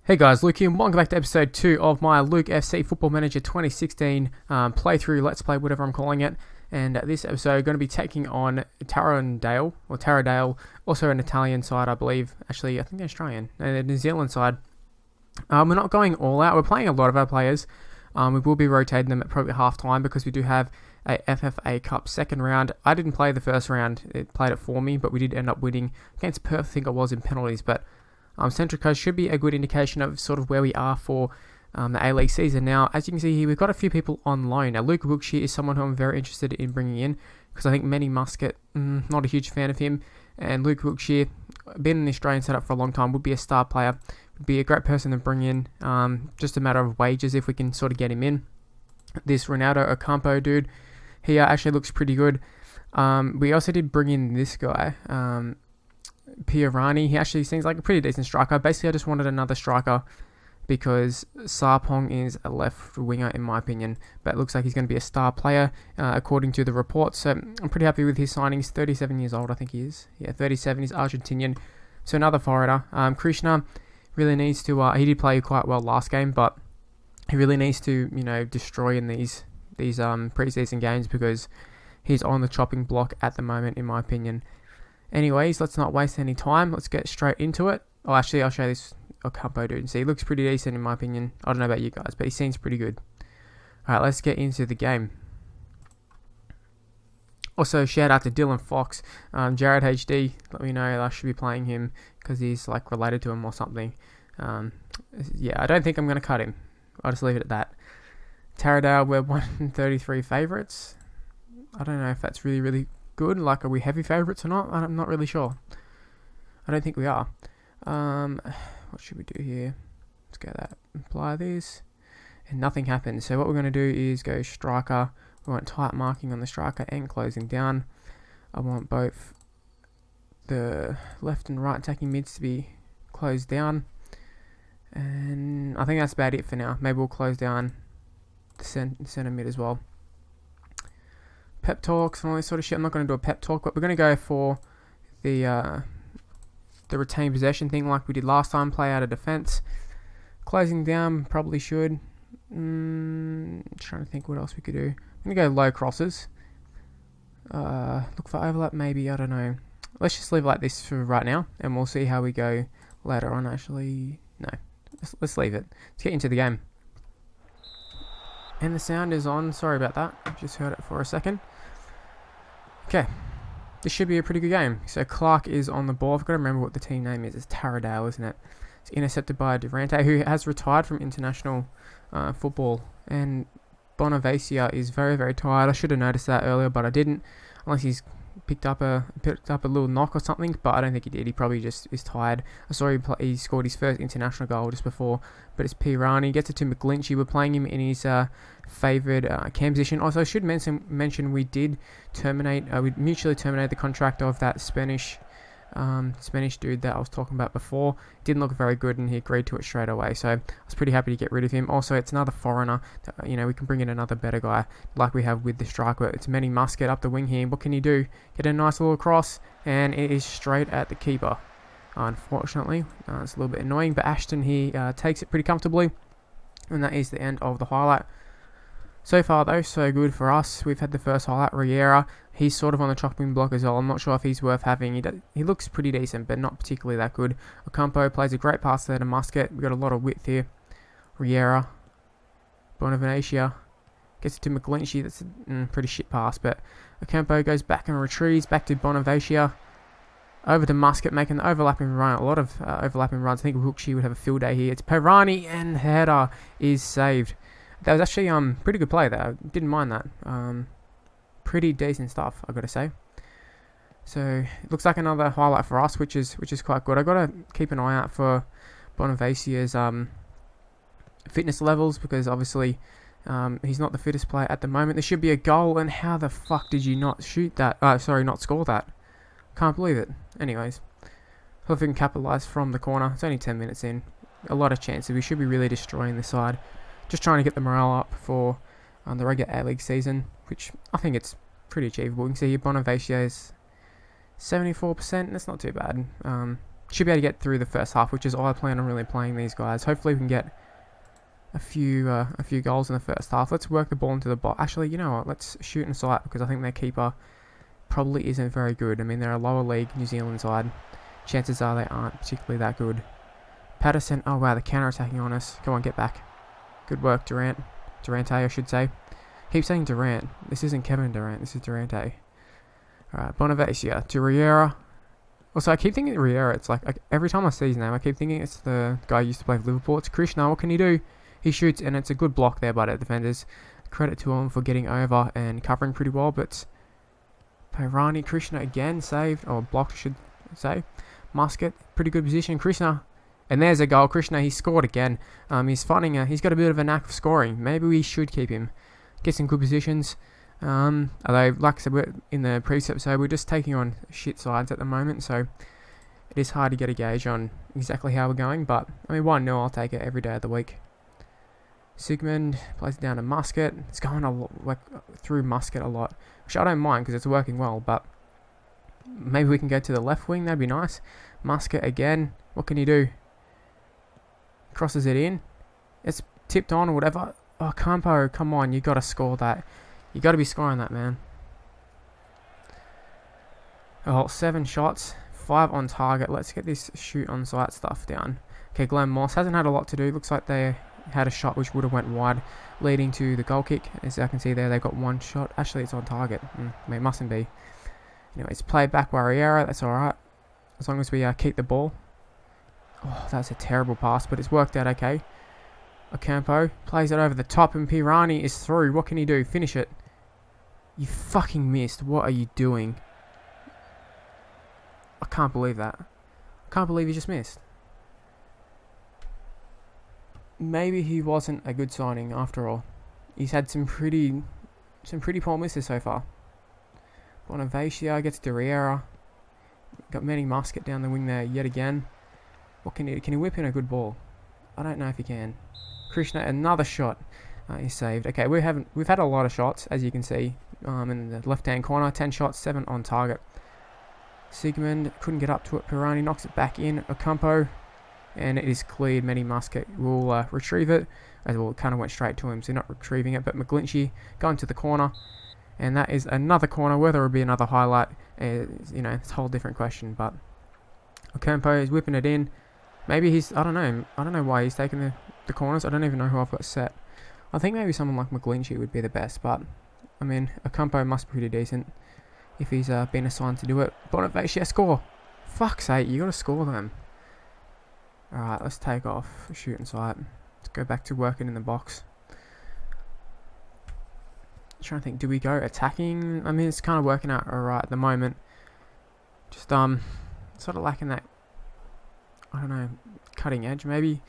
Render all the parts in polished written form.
Hey guys, Luke here, and welcome back to episode 2 of my Luke FC Football Manager 2016 playthrough, let's play, whatever I'm calling it. And this episode, going to be taking on Taradale, also an Italian side, I believe. Actually, I think they're Australian, and a New Zealand side. We're not going all out, we're playing a lot of our players. We will be rotating them at probably half time because we do have a FFA Cup second round. I didn't play the first round, it played it for me, but we did end up winning against Perth, I think it was, in penalties, but Central Coast should be a good indication of sort of where we are for the A-League season. Now, as you can see here, we've got a few people on loan. Now, Luke Wilkshire is someone who I'm very interested in bringing in because I think Manny Muscat, not a huge fan of him. And Luke Wilkshire, been in the Australian setup for a long time, would be a star player, would be a great person to bring in. Just a matter of wages if we can sort of get him in. This Ronaldo Ocampo dude, he actually looks pretty good. We also did bring in this guy, Piarani. He actually seems like a pretty decent striker. Basically, I just wanted another striker because Sarpong is a left winger in my opinion, but it looks like he's going to be a star player according to the reports. So I'm pretty happy with his signings. 37 years old, I think he is. Yeah, 37. He's Argentinian. So another foreigner. Krishna really needs to. He did play quite well last game, but he really needs to, destroy in these preseason games because he's on the chopping block at the moment, in my opinion. Anyways, let's not waste any time. Let's get straight into it. Oh, actually, I'll show this Ocampo dude. See, he looks pretty decent in my opinion. I don't know about you guys, but he seems pretty good. Alright, let's get into the game. Also, shout out to Dylan Fox. Jared HD, let me know I should be playing him because he's like related to him or something. Yeah, I don't think I'm going to cut him. I'll just leave it at that. Taradale, we're 133 favourites. I don't know if that's really good. Like, are we heavy favourites or not? I'm not really sure. I don't think we are. What should we do here? Let's go that. Apply this. And nothing happens. So what we're going to do is go striker. We want tight marking on the striker and closing down. I want both the left and right attacking mids to be closed down. And I think that's about it for now. Maybe we'll close down the centre mid as well. Pep talks and all this sort of shit. I'm not going to do a pep talk, but we're going to go for the retained possession thing like we did last time. Play out of defence. Closing down, probably should. Trying to think what else we could do. I'm going to go low crosses. Look for overlap maybe, I don't know. Let's just leave it like this for right now, and we'll see how we go later on. Actually, no. Let's leave it. Let's get into the game. And the sound is on. Sorry about that. I just heard it for a second. Okay. This should be a pretty good game. So Clark is on the ball. I've got to remember what the team name is. It's Taradale, isn't it? It's intercepted by Durante, who has retired from international football. And Bonavacia is very tired. I should have noticed that earlier, but I didn't. Unless he's picked up a little knock or something, but I don't think he did. He probably just is tired. I saw he scored his first international goal just before, but it's Pirani. Gets it to McGlinchey. We're playing him in his favoured cam position. Also, I should mention we did we mutually terminate the contract of that Spanish dude that I was talking about before. Didn't look very good, and he agreed to it straight away. So I was pretty happy to get rid of him. Also, it's another foreigner. We can bring in another better guy like we have with the striker. It's Manny Muscat up the wing here. What can he do? Get a nice little cross, and it is straight at the keeper. Unfortunately, it's a little bit annoying, but Ashton here takes it pretty comfortably, and that is the end of the highlight. So far though, so good for us. We've had the first highlight, Riera. He's sort of on the chopping block as well. I'm not sure if he's worth having. He looks pretty decent, but not particularly that good. Ocampo plays a great pass there to Muscat. We've got a lot of width here. Riera. Bonavacia. Gets it to McGlinchey. That's a pretty shit pass, but Ocampo goes back and retrieves. Back to Bonavacia. Over to Muscat, making the overlapping run. A lot of overlapping runs. I think Wilkshire would have a field day here. It's Pirani, and the header is saved. That was actually pretty good play there. I didn't mind that. Pretty decent stuff, I gotta say. So it looks like another highlight for us, which is quite good. I gotta keep an eye out for Bonavacia's fitness levels because obviously he's not the fittest player at the moment. There should be a goal, and how the fuck did you not shoot that? Not score that. Can't believe it. Anyways, hope we can capitalise from the corner. It's only 10 minutes in. A lot of chances. We should be really destroying the side. Just trying to get the morale up for the regular A-League season, which I think it's pretty achievable. You can see here Bonavacia is 74%. That's not too bad. Should be able to get through the first half, which is all I plan on really playing these guys. Hopefully we can get a few goals in the first half. Let's work the ball into the box. Actually, you know what? Let's shoot in sight because I think their keeper probably isn't very good. I mean, they're a lower league New Zealand side. Chances are they aren't particularly that good. Patterson. Oh wow, they're counter-attacking on us. Come on, get back. Good work, Durant. Durante, I should say. Keep saying Durant. This isn't Kevin Durant. This is Durante. Alright, Bonavacia to Riera. Also, I keep thinking Riera. It's like every time I see his name, I keep thinking it's the guy who used to play for Liverpool. It's Krishna. What can he do? He shoots, and it's a good block there by the defenders. Credit to him for getting over and covering pretty well. But Pirani, Krishna again saved, or blocked, I should say. Musket, pretty good position. Krishna, and there's a goal. Krishna, he scored again. He's finding he's got a bit of a knack of scoring. Maybe we should keep him. Get some good positions. Although, like I said, in the previous episode, we're just taking on shit sides at the moment, so it is hard to get a gauge on exactly how we're going. But I mean, 1-0, I'll take it every day of the week. Sigmund plays it down to Musket. It's going through Musket a lot, which I don't mind because it's working well. But maybe we can go to the left wing. That'd be nice. Musket again. What can he do? Crosses it in. It's tipped on or whatever. Oh, Campo, come on! You got to score that. You got to be scoring that, man. Oh, 7 shots, 5 on target. Let's get this shoot on sight stuff down. Okay, Glenn Moss hasn't had a lot to do. Looks like they had a shot which would have went wide, leading to the goal kick. As I can see there, they've got 1 shot. Actually, it's on target. I mean, it mustn't be. Anyways, played back by Riera. That's all right, as long as we keep the ball. Oh, that's a terrible pass, but it's worked out okay. Ocampo plays it over the top, and Pirani is through. What can he do? Finish it. You fucking missed. What are you doing? I can't believe that. I can't believe he just missed. Maybe he wasn't a good signing after all. He's had some pretty poor misses so far. Bonavacia gets to Riera. Got Manny Musket down the wing there yet again. What can he whip in a good ball? I don't know if he can. Krishna, another shot. He's saved. Okay, we've had a lot of shots, as you can see, in the left-hand corner. 10 shots, 7 on target. Sigmund couldn't get up to it. Pirani knocks it back in. Ocampo, and it is cleared. Manny Musket will retrieve it. As well, it kind of went straight to him, so not retrieving it. But McGlinchey going to the corner, and that is another corner. Whether it will be another highlight, it's a whole different question. But Ocampo is whipping it in. Maybe he's, I don't know why he's taking the corners. I don't even know who I've got set. I think maybe someone like McGlinchey would be the best, but I mean, Ocampo must be pretty decent if he's been assigned to do it. Bonavacia, score! Fuck's sake, you gotta score them. Alright, let's take off shooting sight. Let's go back to working in the box. Trying to think, do we go attacking? I mean, it's kind of working out alright at the moment. Just sort of lacking that, I don't know, cutting edge maybe.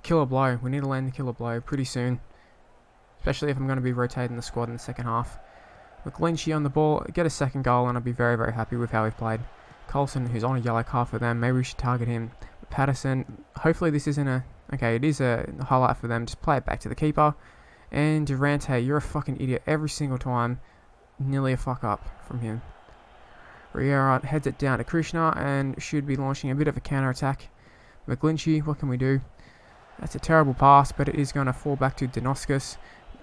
Killer blow. We need to land the killer blow pretty soon, especially if I'm going to be rotating the squad in the second half. McGlinchey on the ball, get a second goal, and I'll be very, very happy with how we've played. Coulson, who's on a yellow card for them, maybe we should target him. Patterson, hopefully this isn't a... Okay, it is a highlight for them. Just play it back to the keeper. And Durante, you're a fucking idiot every single time. Nearly a fuck up from him. Riera heads it down to Krishna and should be launching a bit of a counter-attack. McGlinchey, what can we do? That's a terrible pass, but it is going to fall back to Danoscus.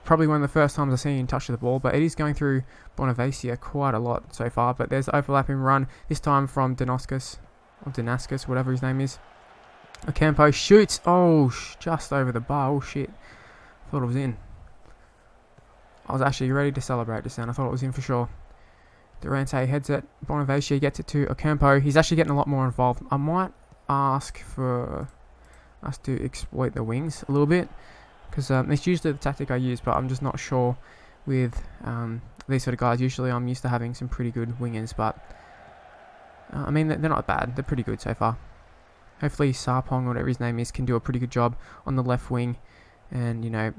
Probably one of the first times I've seen him touch the ball, but it is going through Bonavacia quite a lot so far. But there's overlapping run, this time from Danoscus, or Damascus, whatever his name is. Ocampo shoots. Oh, just over the bar. Oh, shit. Thought it was in. I was actually ready to celebrate just then. I thought it was in for sure. Durante heads it. Bonavacia gets it to Ocampo. He's actually getting a lot more involved. I might ask for us to exploit the wings a little bit, because it's usually the tactic I use, but I'm just not sure with these sort of guys. Usually I'm used to having some pretty good wingers, but I mean, they're not bad. They're pretty good so far. Hopefully Sarpong, whatever his name is, can do a pretty good job on the left wing and, you know,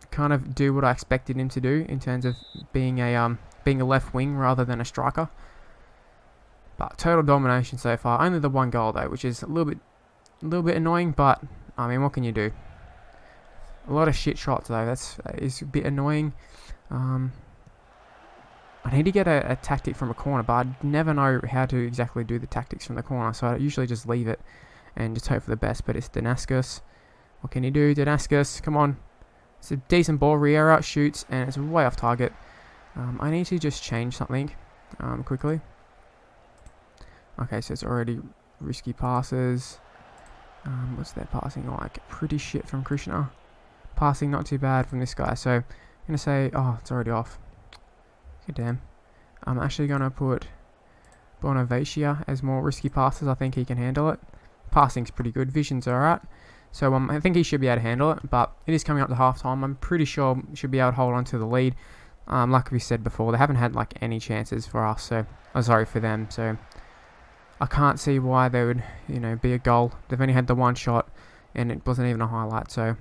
kind of do what I expected him to do in terms of being a left wing rather than a striker. But total domination so far. Only the 1 goal though, which is a little bit annoying, but I mean, what can you do? A lot of shit shots though. That is a bit annoying. I I need to get a tactic from a corner, but I never know how to exactly do the tactics from the corner, so I usually just leave it and just hope for the best. But it's Damascus. What can he do? Damascus, come on. It's a decent ball. Riera shoots, and it's way off target. I need to just change something quickly. Okay, so it's already risky passes. What's their passing like? Pretty shit from Krishna. Passing not too bad from this guy, so I'm going to say, oh, it's already off. Good damn. I'm actually going to put Bonaventia as more risky passes. I think he can handle it. Passing's pretty good. Vision's alright. So I think he should be able to handle it, but it is coming up to half-time. I'm pretty sure he should be able to hold on to the lead. Like we said before, they haven't had like any chances for us, so sorry for them. So I can't see why there would, be a goal. They've only had the one shot, and it wasn't even a highlight. So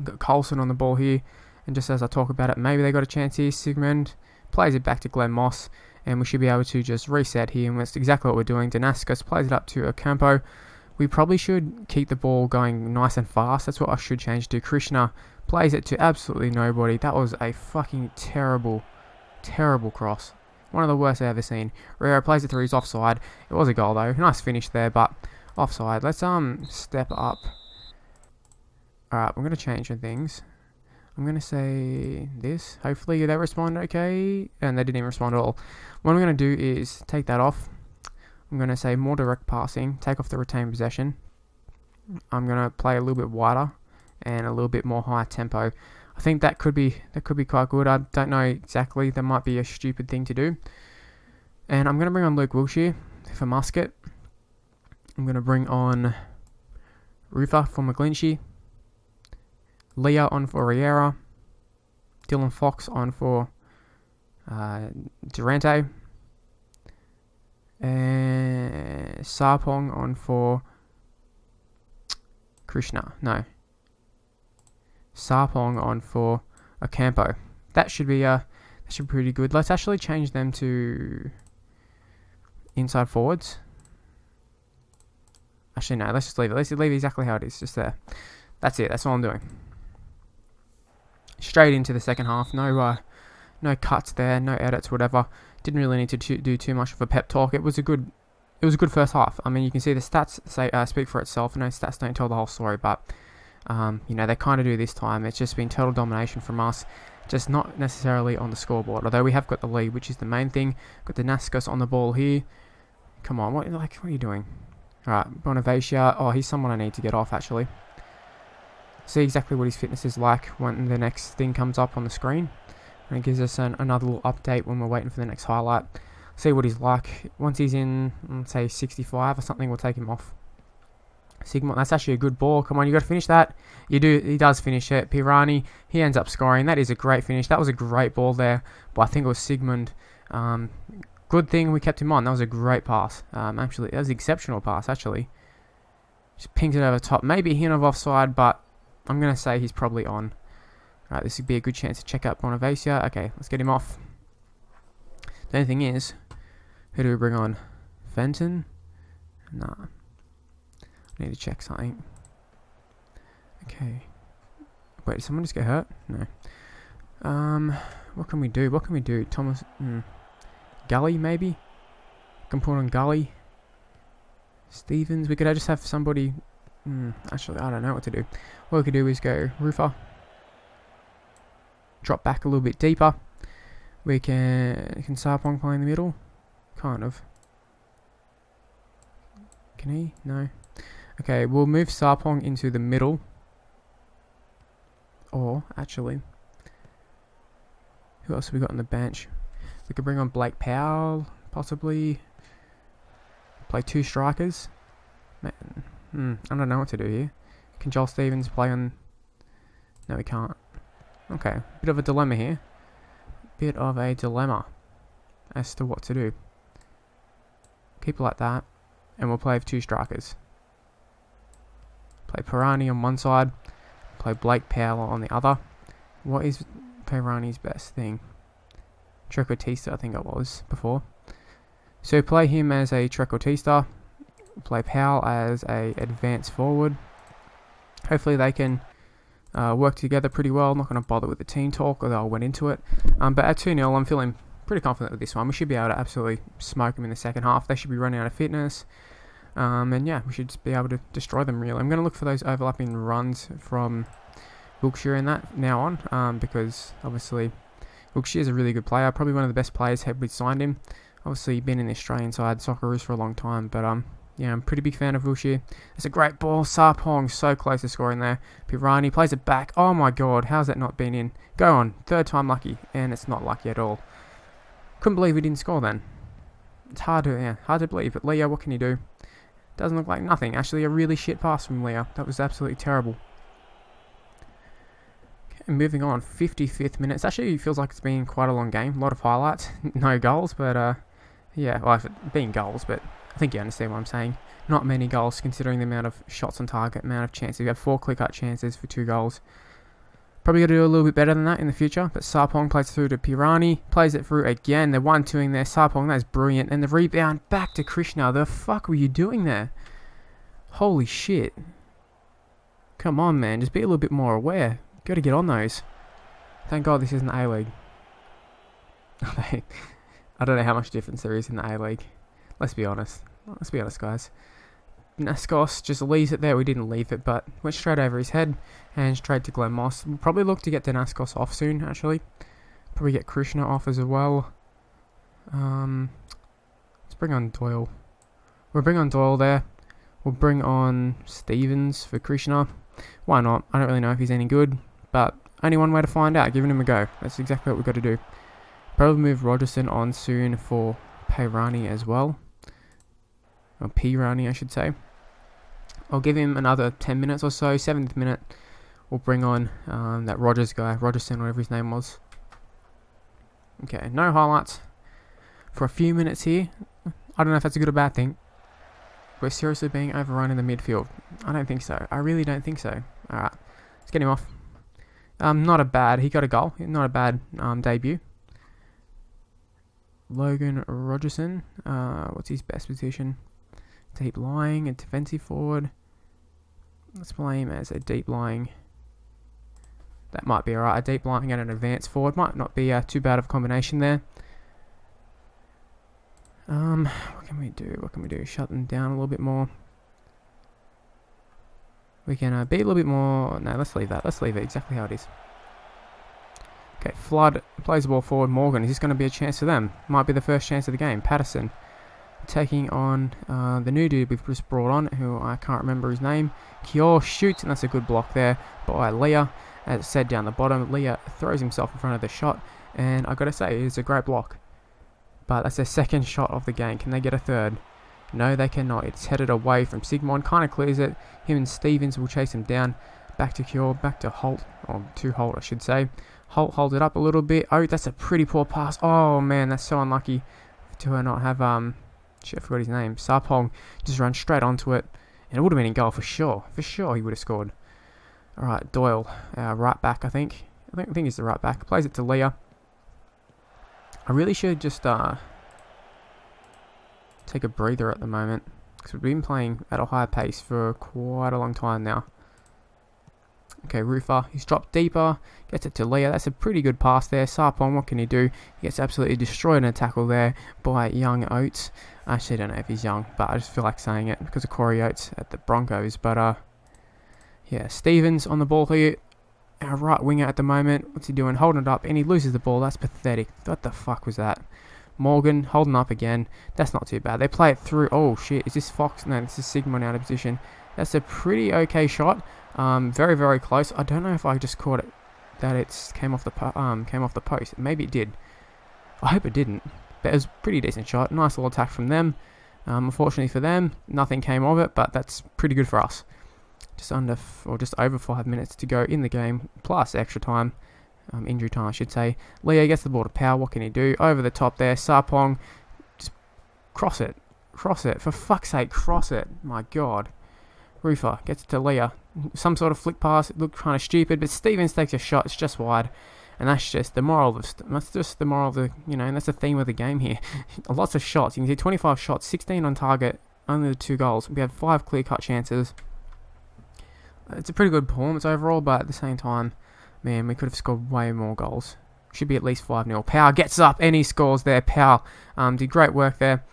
got Coulson on the ball here, and just as I talk about it, maybe they got a chance here. Sigmund plays it back to Glenn Moss, and we should be able to just reset here, and that's exactly what we're doing. Damascus plays it up to Ocampo. We probably should keep the ball going nice and fast. That's what I should change to. Krishna plays it to absolutely nobody. That was a fucking terrible, terrible cross. One of the worst I've ever seen. Riera plays it through. He's offside. It was a goal though. Nice finish there, but offside. Let's step up. Alright, I'm going to change some things. I'm going to say this. Hopefully they respond okay. And they didn't even respond at all. What I'm going to do is take that off. I'm going to say more direct passing. Take off the retained possession. I'm going to play a little bit wider and a little bit more high tempo. I think that could be quite good. I don't know exactly. That might be a stupid thing to do. And I'm going to bring on Luke Wilshere for Musket. I'm going to bring on Rufa for McGlinchey. Leah on for Riera. Dylan Fox on for Durante. And Sarpong on for Krishna. No. Sarpong on for Ocampo. That should be pretty good. Let's actually change them to inside forwards. Actually, no. Let's just leave it. Let's leave it exactly how it is. Just there. That's it. That's all I'm doing. Straight into the second half. No cuts there. No edits. Whatever. Didn't really need to do too much of a pep talk. It was a good first half. I mean, you can see the stats speak for itself. No, stats don't tell the whole story, but they kind of do this time. It's just been total domination from us, just not necessarily on the scoreboard. Although we have got the lead, which is the main thing. Got the Damascus on the ball here. Come on, what are you doing? All right, Bonaventia. Oh, he's someone I need to get off actually. See exactly what his fitness is like when the next thing comes up on the screen. And it gives us another little update when we're waiting for the next highlight. See what he's like. Once he's in, let's say 65 or something, we'll take him off. Sigmund, that's actually a good ball. Come on, you got to finish that. You do. He does finish it. Pirani, he ends up scoring. That is a great finish. That was a great ball there. But I think it was Sigmund. Good thing we kept him on. That was a great pass. Actually, that was an exceptional pass, actually. Just pings it over the top. Maybe a hint of offside, but I'm going to say he's probably on. Alright, this would be a good chance to check out Bonaventia. Okay, let's get him off. The only thing is, who do we bring on? Fenton? Nah. I need to check something. Okay. Wait, did someone just get hurt? No. What can we do? Thomas, Gully, maybe? Can put on Gully. Stevens, we could just have somebody... actually, I don't know what to do. What we could do is go Rufa. Drop back a little bit deeper. We can Sarpong play in the middle? Kind of. Can he? No. Okay, we'll move Sarpong into the middle. Or, actually, who else have we got on the bench? We could bring on Blake Powell, possibly. Play two strikers. I don't know what to do here. Can Joel Stevens play on... No, we can't. Okay, bit of a dilemma here. Bit of a dilemma as to what to do. Keep it like that, and we'll play with two strikers. Play Pirani on one side, play Blake Powell on the other. What is Pirani's best thing? Trequartista, I think it was before. So play him as a Trequartista, play Powell as a advanced forward. Hopefully they can work together pretty well. I'm not going to bother with the team talk, although I went into it. But at 2-0, I'm feeling pretty confident with this one. We should be able to absolutely smoke them in the second half. They should be running out of fitness. And yeah, we should just be able to destroy them really. I'm going to look for those overlapping runs from Wilkshire in that now on, because obviously Wilkshire is a really good player, probably one of the best players had we signed him. Obviously been in the Australian side, Socceroos for a long time, but yeah, I'm a pretty big fan of Wilkshire. It's a great ball, Sarpong so close to scoring there. Pirani plays it back, oh my god, how's that not been in? Go on, third time lucky, and it's not lucky at all. Couldn't believe we didn't score then. It's hard to believe, but Leo, what can you do? Doesn't look like nothing. Actually, a really shit pass from Leo. That was absolutely terrible. Okay, moving on. 55th minute. It actually feels like it's been quite a long game. A lot of highlights. No goals, but yeah. Well, being goals, but I think you understand what I'm saying. Not many goals considering the amount of shots on target, amount of chances. We have 4 clear-cut chances for 2 goals. Probably got to do a little bit better than that in the future. But Sarpong plays through to Pirani. Plays it through again. They're 1-2ing there. Sarpong, that's brilliant. And the rebound back to Krishna. The fuck were you doing there? Holy shit. Come on, man. Just be a little bit more aware. Got to get on those. Thank God this isn't A-League. I don't know how much difference there is in the A-League. Let's be honest. Let's be honest, guys. Naskos just leaves it there. We didn't leave it, but went straight over his head and straight to Glenn Moss. We'll probably look to get the Naskos off soon, actually. Probably get Krishna off as well. Let's bring on Doyle. We'll bring on Doyle there. We'll bring on Stevens for Krishna. Why not? I don't really know if he's any good, but only one way to find out. Giving him a go. That's exactly what we've got to do. Probably move Rogerson on soon for Payrani as well. Or Pirani, I should say. I'll give him another 10 minutes or so. 7th minute, we'll bring on that Rogers guy, Rogerson, whatever his name was. Okay, no highlights for a few minutes here. I don't know if that's a good or bad thing. We're seriously being overrun in the midfield. I don't think so. I really don't think so. Alright, let's get him off. Not a bad, he got a goal. Not a bad debut. Logan Rogerson, what's his best position? Deep lying, a defensive forward. Let's play him as a deep lying. That might be alright. A deep lying and an advanced forward might not be too bad of a combination there. What can we do? What can we do? Shut them down a little bit more. We can be a little bit more. No, let's leave that. Let's leave it exactly how it is. Okay, Flood plays the ball forward. Morgan, is this going to be a chance for them? Might be the first chance of the game. Patterson taking on the new dude we've just brought on, who I can't remember his name. Kior shoots, and that's a good block there by Leah. As it said down the bottom, Leah throws himself in front of the shot, and I gotta say, it's a great block. But that's their second shot of the game. Can they get a third? No, they cannot. It's headed away from Sigmund, kind of clears it. Him and Stevens will chase him down. Back to Kior, back to Holt, or to Holt I should say. Holt holds it up a little bit. Oh, that's a pretty poor pass. Oh man, that's so unlucky to not have shit, I forgot his name. Sarpong just ran straight onto it, and it would have been in goal for sure. For sure, he would have scored. All right, Doyle, right back, I think. I think he's the right back. Plays it to Leah. I really should just take a breather at the moment, because we've been playing at a high pace for quite a long time now. Okay, Rufa, he's dropped deeper, gets it to Leah. That's a pretty good pass there. Sarpong, what can he do? He gets absolutely destroyed in a tackle there by young Oates. I actually don't know if he's young, but I just feel like saying it because of Corey Oates at the Broncos. But yeah, Stevens on the ball here. Our right winger at the moment. What's he doing? Holding it up, and he loses the ball. That's pathetic. What the fuck was that? Morgan holding up again. That's not too bad. They play it through. Oh shit, is this Fox? No, this is Sigmund out of position. That's a pretty okay shot. Very, very close. I don't know if I just caught it that it came off the post. Maybe it did. I hope it didn't. But it was a pretty decent shot. Nice little attack from them. Unfortunately for them, nothing came of it, but that's pretty good for us. Just over 5 minutes to go in the game, plus extra time, injury time, I should say. Leo gets the ball to Power. What can he do? Over the top there. Sarpong, just cross it. Cross it. For fuck's sake, cross it. My God. Rufa gets it to Leah. Some sort of flick pass. It looked kind of stupid, but Stevens takes a shot. It's just wide. And that's just the moral of the, you know, and that's the theme of the game here. Lots of shots. You can see 25 shots, 16 on target, only the 2 goals. We had 5 clear-cut chances. It's a pretty good performance overall, but at the same time, man, we could have scored way more goals. Should be at least 5-0. Power gets up and he scores there. Power did great work there.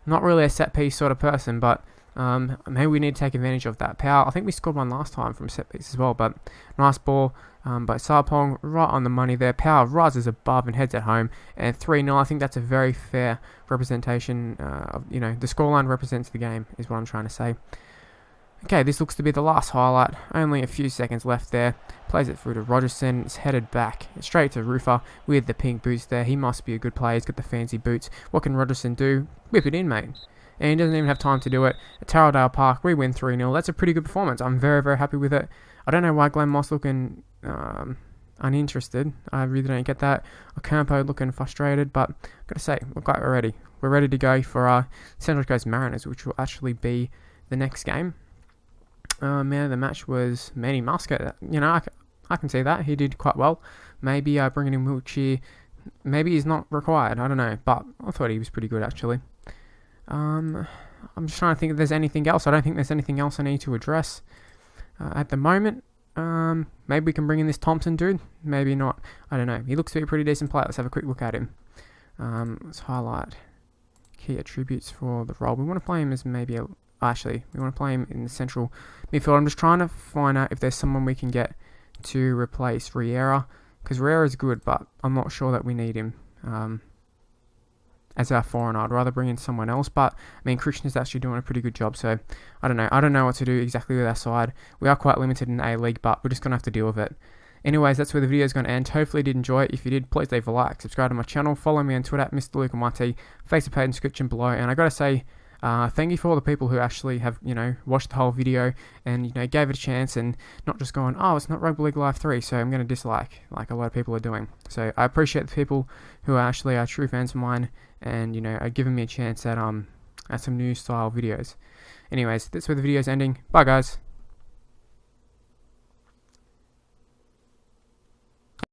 Not really a set piece sort of person, but maybe we need to take advantage of that. Power, I think we scored one last time from set piece as well, but nice ball by Sarpong, right on the money there. Power rises above and heads at home, and 3-0. I think that's a very fair representation of, the scoreline represents the game, is what I'm trying to say. Okay, this looks to be the last highlight. Only a few seconds left there. Plays it through to Rogerson. It's headed back straight to Rufer with the pink boots there. He must be a good player. He's got the fancy boots. What can Rogerson do? Whip it in, mate. And he doesn't even have time to do it. At Taradale Park, we win 3-0. That's a pretty good performance. I'm very, very happy with it. I don't know why Glenn Moss looking uninterested. I really don't get that. Ocampo looking frustrated, but I've got to say, look like we're ready. We're ready to go for our Central Coast Mariners, which will actually be the next game. Man of the match was Manny Muscat. I can see that. He did quite well. Maybe bringing in Wiltshire, maybe he's not required. I don't know. But I thought he was pretty good, actually. I'm just trying to think if there's anything else. I don't think there's anything else I need to address at the moment. Maybe we can bring in this Thompson dude. Maybe not. I don't know. He looks to be a pretty decent player. Let's have a quick look at him. Let's highlight key attributes for the role. We want to play him as maybe a... Actually, we want to play him in the central midfield. I'm just trying to find out if there's someone we can get to replace Riera, because Riera is good, but I'm not sure that we need him as our foreigner. I'd rather bring in someone else, but I mean, Christian is actually doing a pretty good job, so I don't know. I don't know what to do exactly with our side. We are quite limited in A-League, but we're just going to have to deal with it. Anyways, that's where the video is going to end. Hopefully you did enjoy it. If you did, please leave a like, subscribe to my channel, follow me on Twitter at Mr. Luke Almighty, Facebook page in the description below, and I got to say, thank you for all the people who actually have, watched the whole video and, gave it a chance and not just going, oh, it's not Rugby League Live 3, so I'm going to dislike, like a lot of people are doing. So I appreciate the people who are actually true fans of mine and, are giving me a chance at some new style videos. Anyways, that's where the video is ending. Bye, guys.